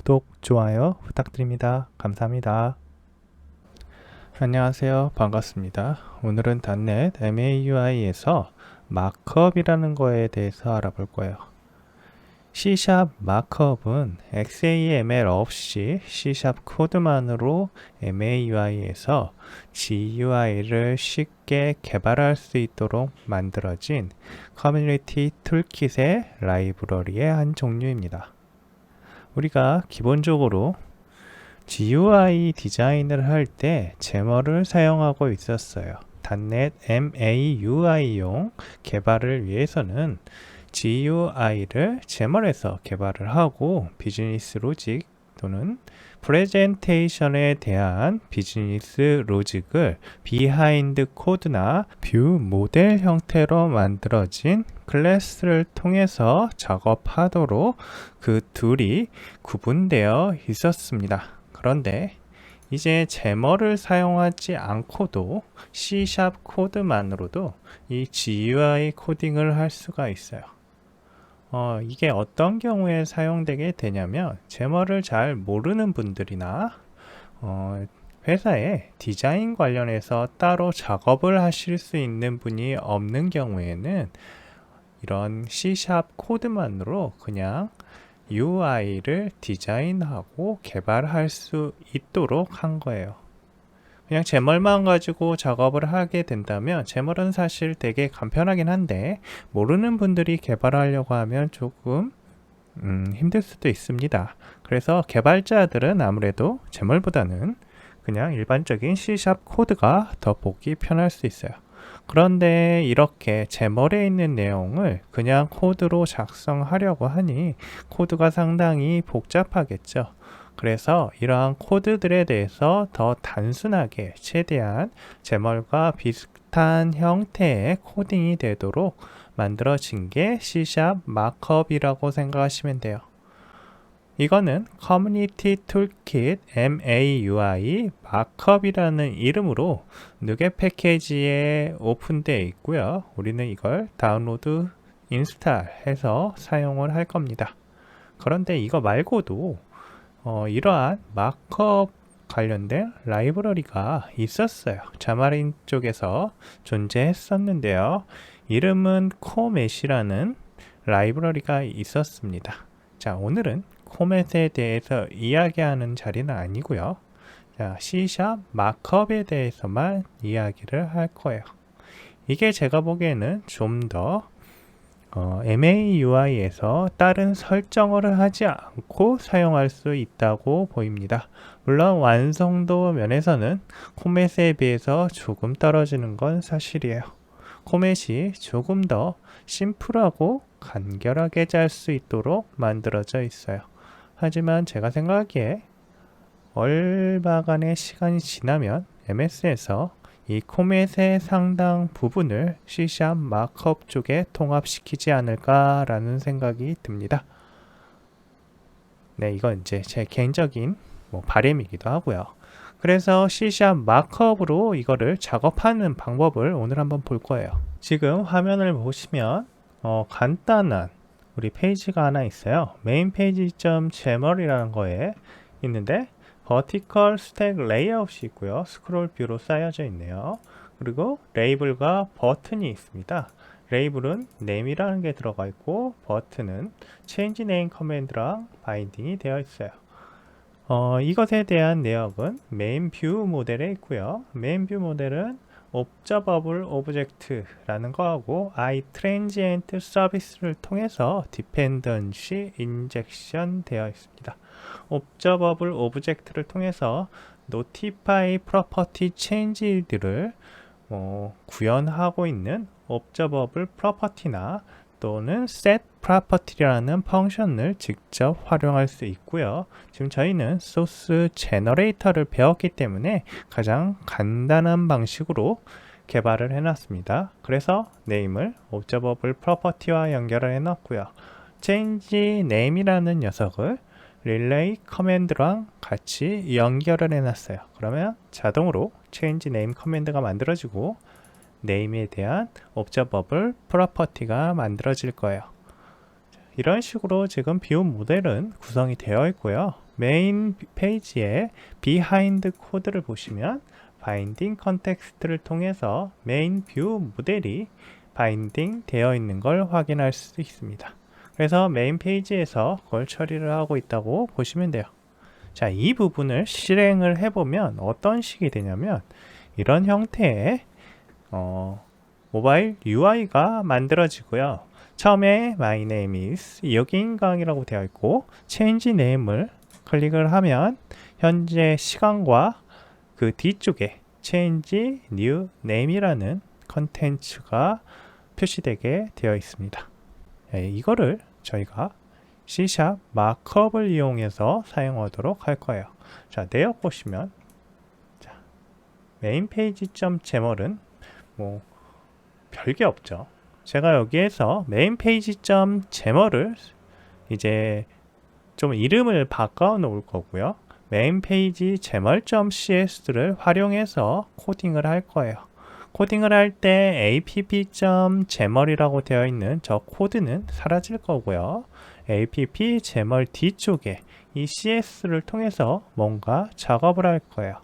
구독, 좋아요 부탁드립니다. 감사합니다. 안녕하세요. 반갑습니다. 오늘은 .NET MAUI에서 마크업이라는 거에 대해서 알아볼 거예요. C# 마크업은 XAML 없이 C# 코드만으로 MAUI에서 GUI를 쉽게 개발할 수 있도록 만들어진 커뮤니티 툴킷의 라이브러리의 한 종류입니다. 우리가 기본적으로 GUI 디자인을 할 때 제머를 사용하고 있었어요. .NET MAUI용 개발을 위해서는 GUI를 제머에서 개발을 하고 비즈니스 로직 또는 프레젠테이션에 대한 비즈니스 로직을 비하인드 코드나 뷰 모델 형태로 만들어진 클래스를 통해서 작업하도록 그 둘이 구분되어 있었습니다. 그런데 이제 제머를 사용하지 않고도 C# 코드만으로도 이 GUI 코딩을 할 수가 있어요. 이게 어떤 경우에 사용되게 되냐면 제머를 잘 모르는 분들이나 회사에 디자인 관련해서 따로 작업을 하실 수 있는 분이 없는 경우에는 이런 C# 코드만으로 그냥 UI를 디자인하고 개발할 수 있도록 한 거예요. 그냥 제멀만 가지고 작업을 하게 된다면 제멀은 사실 되게 간편하긴 한데 모르는 분들이 개발하려고 하면 조금 힘들 수도 있습니다. 그래서 개발자들은 아무래도 제멀보다는 그냥 일반적인 C# 코드가 더 보기 편할 수 있어요. 그런데 이렇게 제멀에 있는 내용을 그냥 코드로 작성하려고 하니 코드가 상당히 복잡하겠죠. 그래서 이러한 코드들에 대해서 더 단순하게 최대한 제멀과 비슷한 형태의 코딩이 되도록 만들어진 게 C# 마크업이라고 생각하시면 돼요. 이거는 커뮤니티 툴킷 MAUI 마크업이라는 이름으로 누게 패키지에 오픈되어 있고요. 우리는 이걸 다운로드 인스톨해서 사용을 할 겁니다. 그런데 이거 말고도 이러한 마크업 관련된 라이브러리가 있었어요. 자마린 쪽에서 존재했었는데요. 이름은 코멧이라는 라이브러리가 있었습니다. 자, 오늘은 코멧에 대해서 이야기하는 자리는 아니고요. 자, C# 마크업에 대해서만 이야기를 할 거예요. 이게 제가 보기에는 좀 더 MAUI에서 다른 설정을 하지 않고 사용할 수 있다고 보입니다. 물론 완성도 면에서는 코멧에 비해서 조금 떨어지는 건 사실이에요. 코멧이 조금 더 심플하고 간결하게 짤 수 있도록 만들어져 있어요. 하지만 제가 생각하기에 얼마간의 시간이 지나면 MS에서 이 코멧의 상당 부분을 C# 마크업 쪽에 통합시키지 않을까라는 생각이 듭니다. 네, 이건 이제 제 개인적인 바람이기도 하고요. 그래서 C# 마크업으로 이거를 작업하는 방법을 오늘 한번 볼 거예요. 지금 화면을 보시면 간단한 우리 페이지가 하나 있어요. 메인 페이지.jmol이라는 거에 있는데 버티컬 스택 레이아웃이 있고요. 스크롤 뷰로 쌓여져 있네요. 그리고 레이블과 버튼이 있습니다. 레이블은 name이라는 게 들어가 있고 버튼은 change name 커맨드랑 바인딩이 되어 있어요. 이것에 대한 내역은 메인 뷰 모델에 있고요. 메인 뷰 모델은 observable object라는 거하고 iTransient 서비스를 통해서 dependency injection 되어 있습니다. observable object를 통해서 notify property change들을 구현하고 있는 observable property나 또는 set property라는 펑션을 직접 활용할 수 있고요. 지금 저희는 source generator를 배웠기 때문에 가장 간단한 방식으로 개발을 해놨습니다. 그래서 name을 observable property와 연결을 해놨고요. change name이라는 녀석을 relay 커맨드랑 같이 연결을 해놨어요. 그러면 자동으로 change name 커맨드가 만들어지고 name에 대한 observable property가 만들어질 거예요. 이런 식으로 지금 뷰 모델은 구성이 되어 있고요. 메인 페이지의 비하인드 코드를 보시면 바인딩 컨텍스트를 통해서 메인 뷰 모델이 바인딩 되어 있는 걸 확인할 수 있습니다. 그래서 메인 페이지에서 그걸 처리를 하고 있다고 보시면 돼요. 자, 이 부분을 실행을 해보면 어떤 식이 되냐면 이런 형태의 모바일 UI가 만들어지고요. 처음에 My name is 이혁인강이라고 되어 있고 change name을 클릭을 하면 현재 시간과 그 뒤쪽에 change new name이라는 컨텐츠가 표시되게 되어 있습니다. 이거를 저희가 C# 마크업을 이용해서 사용하도록 할 거예요. 자, 내역 보시면 자, 메인 페이지 .제멀은 뭐 별게 없죠. 제가 여기에서 메인 페이지 .제멀을 이제 좀 이름을 바꿔 놓을 거고요. 메인 페이지 제멀.cs를 활용해서 코딩을 할 거예요. 코딩을 할 때 app.제멀이라고 되어 있는 저 코드는 사라질 거고요. app 제멀 뒤쪽에 이 cs를 통해서 뭔가 작업을 할 거예요.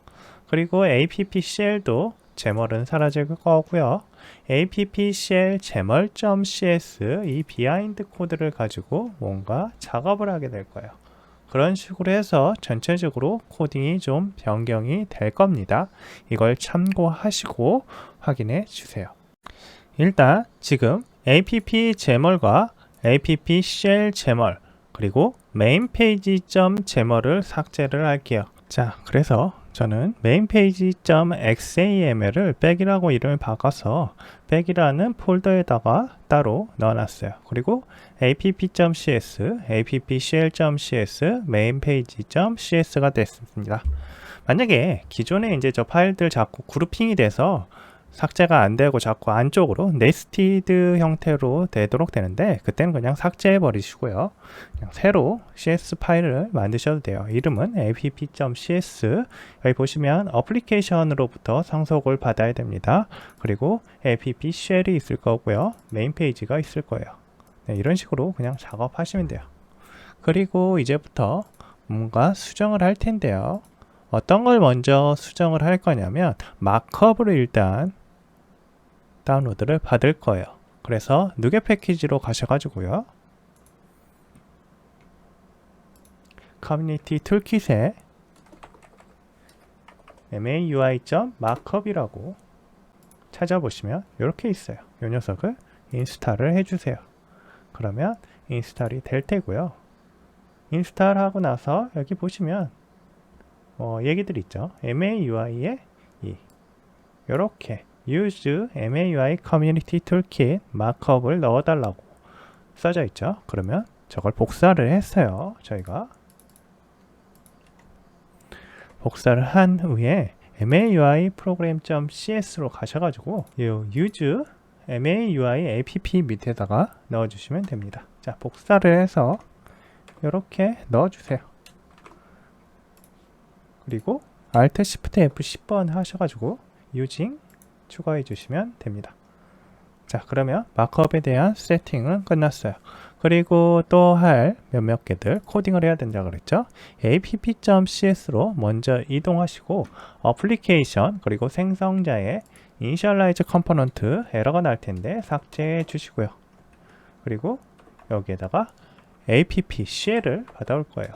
그리고 app 쉘도 제멀은 사라질 거고요. app 쉘 제멀.cs 이 비하인드 코드를 가지고 뭔가 작업을 하게 될 거예요. 그런 식으로 해서 전체적으로 코딩이 좀 변경이 될 겁니다. 이걸 참고하시고 확인해 주세요. 일단 지금 app 제멀과 app 쉘 제멀 그리고 메인 페이지 .제멀을 삭제를 할게요. 자, 그래서 저는 메인 페이지 .xaml을 백이라고 이름을 바꿔서 백이라는 폴더에다가 따로 넣어놨어요. 그리고 app.cs, app.shell.cs, 메인 페이지 .cs가 됐습니다. 만약에 기존에 이제 저 파일들 자꾸 그룹핑이 돼서 삭제가 안 되고 자꾸 안쪽으로 네스티드 형태로 되도록 되는데 그때는 그냥 삭제해 버리시고요. 그냥 새로 CS 파일을 만드셔도 돼요. 이름은 app.cs 여기 보시면 어플리케이션으로부터 상속을 받아야 됩니다. 그리고 app 쉘이 있을 거고요. 메인 페이지가 있을 거예요. 네, 이런 식으로 그냥 작업하시면 돼요. 그리고 이제부터 뭔가 수정을 할 텐데요. 어떤 걸 먼저 수정을 할 거냐면 마크업으로 일단 다운로드를 받을 거예요. 그래서 누게 패키지로 가셔가지고요. 커뮤니티 툴킷에 maui.markup이라고 찾아보시면 이렇게 있어요. 이 녀석을 인스탈을 해주세요. 그러면 인스탈이 될 테고요. 인스탈하고 나서 여기 보시면 얘기들 있죠. MAUI에 이렇게 use MAUI Community Toolkit 마크업을 넣어달라고 써져 있죠. 그러면 저걸 복사를 했어요. 저희가 복사를 한 후에 MAUI program.cs로 가셔가지고 use MAUI app 밑에다가 넣어주시면 됩니다. 자, 복사를 해서 이렇게 넣어주세요. 그리고 Alt Shift F 10번 하셔가지고 using 추가해 주시면 됩니다. 자, 그러면 마크업에 대한 세팅은 끝났어요. 그리고 또 할 몇몇 개들 코딩을 해야 된다고 그랬죠. app.cs로 먼저 이동하시고 어플리케이션 그리고 생성자의 initialize 컴포넌트 에러가 날 텐데 삭제해 주시고요. 그리고 여기에다가 app 쉘을 받아올 거예요.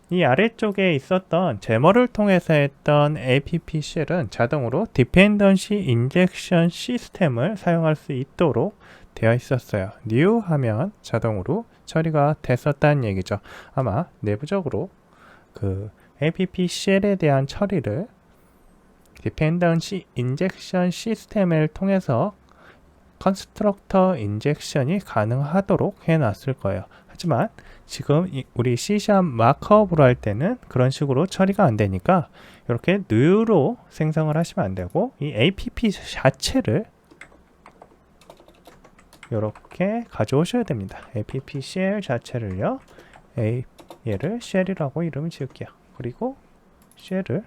이 아래쪽에 있었던 제머를 통해서 했던 app 쉘은 자동으로 dependency injection 시스템을 사용할 수 있도록 되어 있었어요. new 하면 자동으로 처리가 됐었다는 얘기죠. 아마 내부적으로 그 app 쉘에 대한 처리를 dependency injection 시스템을 통해서 컨스트럭터 인젝션이 가능하도록 해놨을 거예요. 하지만 지금 우리 C# 마크업으로 할 때는 그런 식으로 처리가 안 되니까 이렇게 new로 생성을 하시면 안 되고 이 app 자체를 이렇게 가져오셔야 됩니다. app 쉘 자체를요. 얘를 쉘이라고 이름을 지을게요. 그리고 쉘을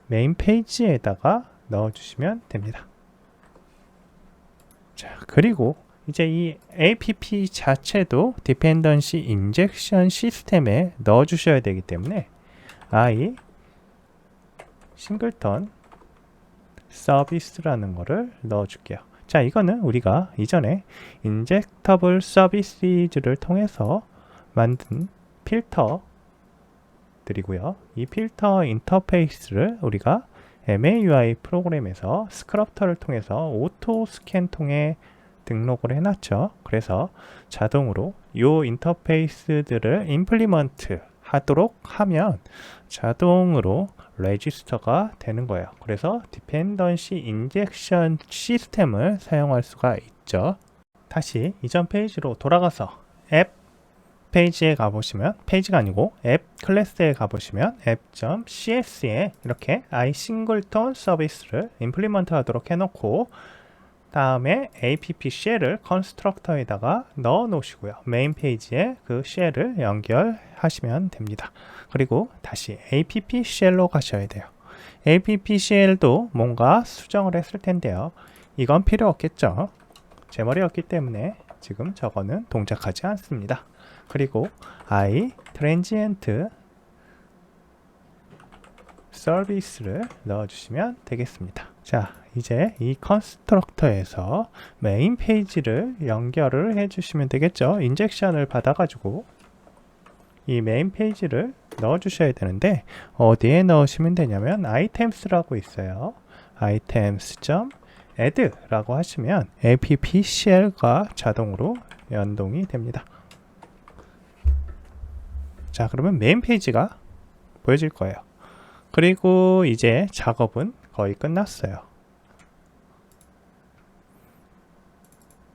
메인 페이지에다가 넣어주시면 됩니다. 자, 그리고 이제 이 app 자체도 디펜던시 인젝션 시스템에 넣어 주셔야 되기 때문에 i 싱글턴 서비스라는 거를 넣어 줄게요. 자, 이거는 우리가 이전에 인젝터블 서비스를 통해서 만든 필터들이고요. 이 필터 인터페이스를 우리가 MAUI 프로그램에서 스크럽터를 통해서 오토 스캔 통해 등록을 해놨죠. 그래서 자동으로 이 인터페이스들을 임플리먼트 하도록 하면 자동으로 레지스터가 되는 거예요. 그래서 디펜던시 인젝션 시스템을 사용할 수가 있죠. 다시 이전 페이지로 돌아가서 앱 페이지에 가보시면, 페이지가 아니고 앱 클래스에 가보시면 app.cs에 이렇게 iSingleton 서비스를 임플리먼트 하도록 해놓고 다음에 app 쉘을 컨스트럭터에다가 넣어 놓으시고요. 메인 페이지에 그 쉘을 연결하시면 됩니다. 그리고 다시 app 쉘로 가셔야 돼요. app 쉘도 뭔가 수정을 했을 텐데요. 이건 필요 없겠죠. 제 머리였기 때문에 지금 저거는 동작하지 않습니다. 그리고 i transient 서비스를 넣어주시면 되겠습니다. 자, 이제 이 컨스트럭터에서 메인 페이지를 연결을 해주시면 되겠죠. 인젝션을 받아가지고 이 메인 페이지를 넣어주셔야 되는데 어디에 넣으시면 되냐면 items라고 있어요. items.add라고 하시면 app 쉘과 자동으로 연동이 됩니다. 자, 그러면 메인 페이지가 보여질 거예요. 그리고 이제 작업은 거의 끝났어요.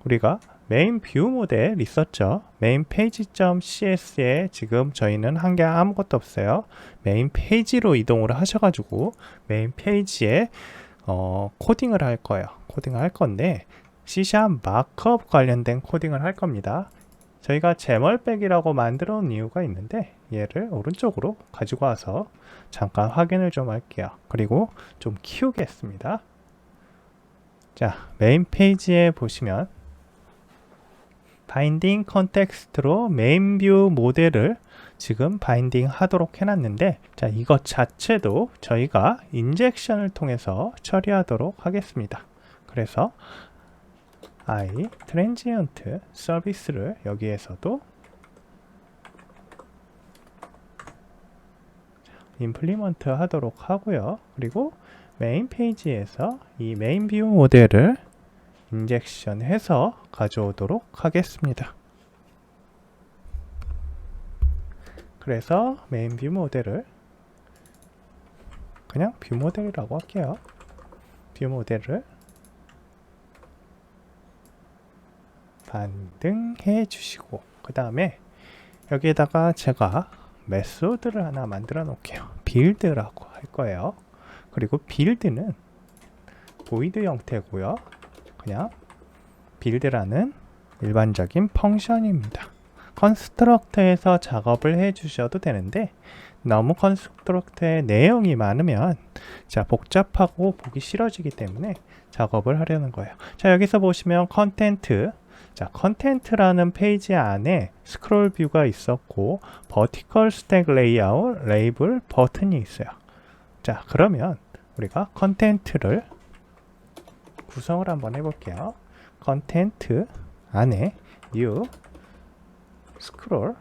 우리가 메인 뷰 모델 있었죠. 메인 페이지.cs에 지금 저희는 한 게 아무것도 없어요. 메인 페이지로 이동을 하셔가지고 메인 페이지에 코딩을 할 거예요. 코딩을 할 건데 C# 마크업 관련된 코딩을 할 겁니다. 저희가 제멀백이라고 만들어 놓은 이유가 있는데 얘를 오른쪽으로 가지고 와서 잠깐 확인을 좀 할게요. 그리고 좀 키우겠습니다. 자, 메인 페이지에 보시면 바인딩 컨텍스트로 메인 뷰 모델을 지금 바인딩 하도록 해놨는데, 자, 이것 자체도 저희가 인젝션을 통해서 처리하도록 하겠습니다. 그래서 i transient 서비스를 여기에서도 임플리먼트 하도록 하고요. 그리고 메인 페이지에서 이 메인 뷰 모델을 인젝션 해서 가져오도록 하겠습니다. 그래서 메인 뷰 모델을 그냥 뷰 모델이라고 할게요. 뷰 모델을 반등해 주시고, 그 다음에 여기에다가 제가 메소드를 하나 만들어 놓을게요. 빌드라고 할 거예요. 그리고 빌드는 보이드 형태고요. 그냥 빌드라는 일반적인 펑션입니다. 컨스트럭터에서 작업을 해 주셔도 되는데 너무 컨스트럭터의 내용이 많으면 자, 복잡하고 보기 싫어지기 때문에 작업을 하려는 거예요. 자, 여기서 보시면 컨텐트, 자, 컨텐트라는 페이지 안에 스크롤 뷰가 있었고 버티컬 스택 레이아웃 레이블 버튼이 있어요. 자, 그러면 우리가 컨텐트를 구성을 한번 해볼게요. 컨텐트 안에 new scroll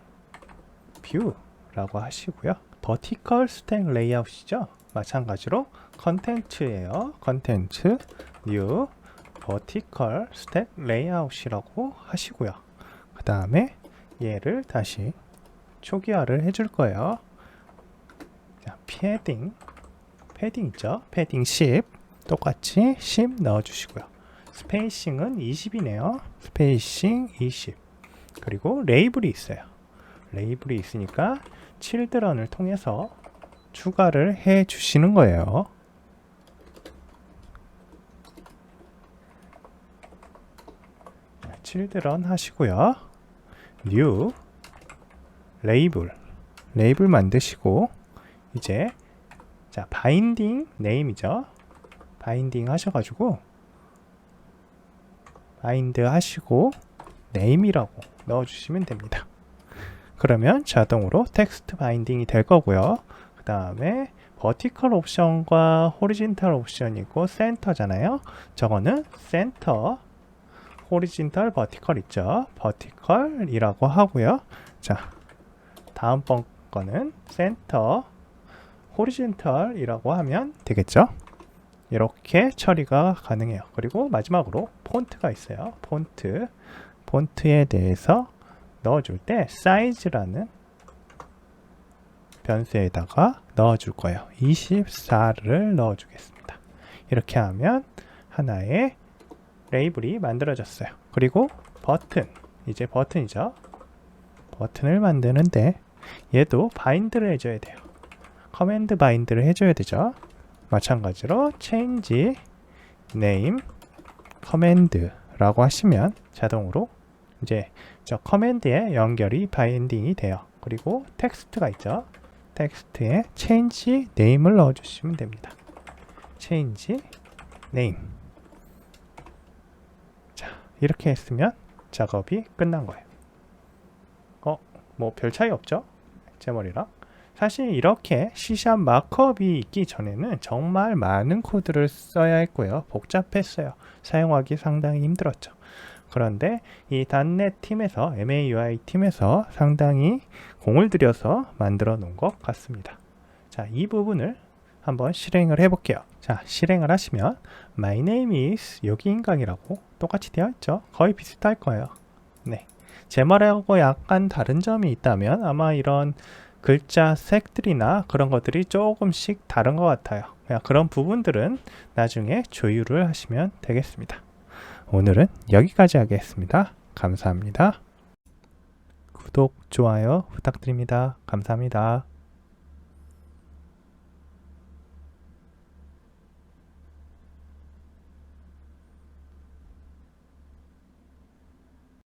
view라고 하시고요. vertical stack layout이죠. 마찬가지로 컨텐츠예요. 컨텐츠 new vertical stack layout이라고 하시고요. 그 다음에 얘를 다시 초기화를 해줄 거예요. 자, 패딩 있죠. 패딩 10 똑같이 10 넣어주시고요. 스페이싱은 20이네요. 스페이싱 20. 그리고 레이블이 있어요. 레이블이 있으니까 children을 통해서 추가를 해 주시는 거예요. children 하시고요. new 레이블 만드시고, 이제 자, 바인딩 네임이죠. 바인딩 하셔가지고 바인드 하시고 네임이라고 넣어주시면 됩니다. 그러면 자동으로 텍스트 바인딩이 될 거고요. 그 다음에 버티컬 옵션과 호리진탈 옵션이고 센터잖아요. 저거는 센터, 호리진탈, 버티컬 있죠. 버티컬이라고 하고요. 자, 다음번 거는 센터, 호리진탈이라고 하면 되겠죠. 이렇게 처리가 가능해요. 그리고 마지막으로 폰트가 있어요. 폰트에 대해서 넣어줄 때 사이즈라는 변수에다가 넣어줄 거예요. 24를 넣어주겠습니다. 이렇게 하면 하나의 레이블이 만들어졌어요. 그리고 버튼, 이제 버튼이죠. 버튼을 만드는데 얘도 바인드를 해줘야 돼요. 커맨드 바인드를 해줘야 되죠. 마찬가지로 change name command라고 하시면 자동으로 이제 저 커맨드에 연결이 바인딩이 돼요. 그리고 텍스트가 있죠. 텍스트에 change name을 넣어주시면 됩니다. change name. 자, 이렇게 했으면 작업이 끝난 거예요. 뭐 별 차이 없죠? 제 머리랑. 사실 이렇게 C# 마크업이 있기 전에는 정말 많은 코드를 써야 했고요. 복잡했어요. 사용하기 상당히 힘들었죠. 그런데 이 .NET 팀에서, MAUI 팀에서 상당히 공을 들여서 만들어 놓은 것 같습니다. 자, 이 부분을 한번 실행을 해 볼게요. 자, 실행을 하시면 My name is 여기인강이라고 똑같이 되어 있죠. 거의 비슷할 거예요. 네, 제 말하고 약간 다른 점이 있다면 아마 이런 글자 색들이나 그런 것들이 조금씩 다른 것 같아요. 그런 부분들은 나중에 조율을 하시면 되겠습니다. 오늘은 여기까지 하겠습니다. 감사합니다. 구독, 좋아요 부탁드립니다. 감사합니다.